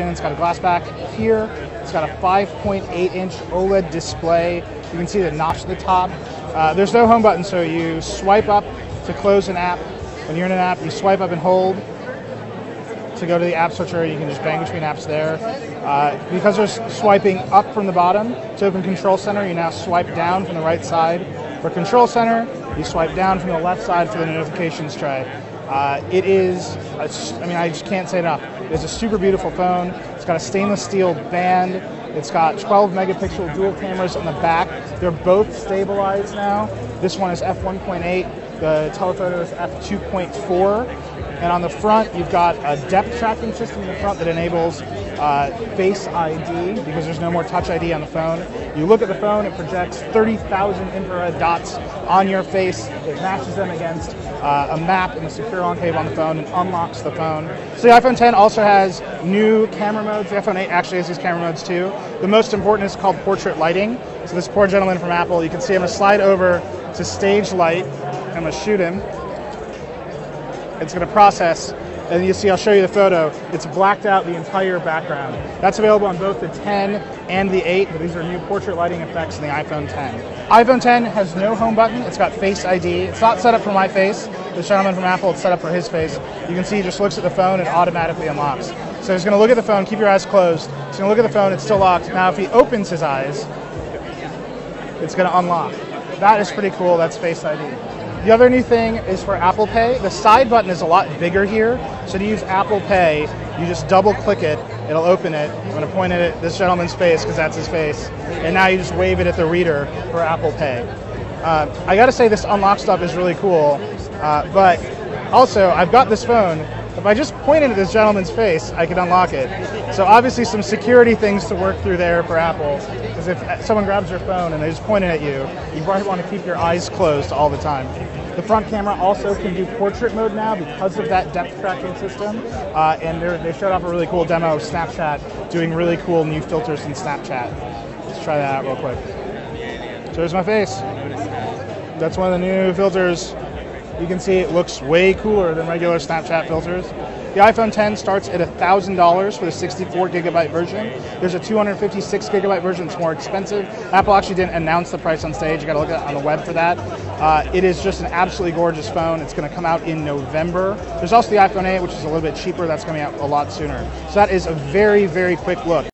It's got a glass back here. It's got a 5.8-inch OLED display. You can see the notch at the top. There's no home button, so you swipe up to close an app. When you're in an app, you swipe up and hold to go to the app switcher. You can just bang between apps there. Because there's swiping up from the bottom to open Control Center, you now swipe down from the right side. For Control Center, you swipe down from the left side for the notifications tray. It is, I just can't say enough. It's a super beautiful phone. It's got a stainless steel band. It's got 12 megapixel dual cameras on the back. They're both stabilized now. This one is f1.8. The telephoto is f2.4. And on the front, you've got a depth tracking system in the front that enables Face ID, because there's no more Touch ID on the phone. You look at the phone, it projects 30,000 infrared dots on your face. It matches them against a map and a secure enclave on the phone and unlocks the phone. So the iPhone X also has new camera modes. The iPhone 8 actually has these camera modes too. The most important is called portrait lighting. So this poor gentleman from Apple, you can see I'm going to slide over to stage light. I'm going to shoot him. It's going to process, and you see, I'll show you the photo. It's blacked out the entire background. That's available on both the 10 and the 8, but these are new portrait lighting effects in the iPhone X. iPhone X has no home button. It's got Face ID. It's not set up for my face. This gentleman from Apple, it's set up for his face. You can see he just looks at the phone and automatically unlocks. So he's going to look at the phone, keep your eyes closed. He's going to look at the phone, it's still locked. Now if he opens his eyes, it's going to unlock. That is pretty cool. That's Face ID. The other new thing is for Apple Pay. The side button is a lot bigger here. So to use Apple Pay, you just double click it, it'll open it. I'm going to point it at this gentleman's face because that's his face. And now you just wave it at the reader for Apple Pay. I got to say this unlock stuff is really cool. But also, I've got this phone. If I just pointed at this gentleman's face, I can unlock it. So obviously some security things to work through there for Apple. Because if someone grabs your phone and they just point it at you, you probably want to keep your eyes closed all the time. The front camera also can do portrait mode now because of that depth tracking system. And they showed off a really cool demo of Snapchat doing really cool new filters in Snapchat. Let's try that out real quick. So there's my face. That's one of the new filters. You can see it looks way cooler than regular Snapchat filters. The iPhone X starts at $1,000 for the 64 gigabyte version. There's a 256 gigabyte version that's more expensive. Apple actually didn't announce the price on stage. You gotta look on the web for that. It is just an absolutely gorgeous phone. It's gonna come out in November. There's also the iPhone 8, which is a little bit cheaper. That's coming out a lot sooner. So that is a very, very quick look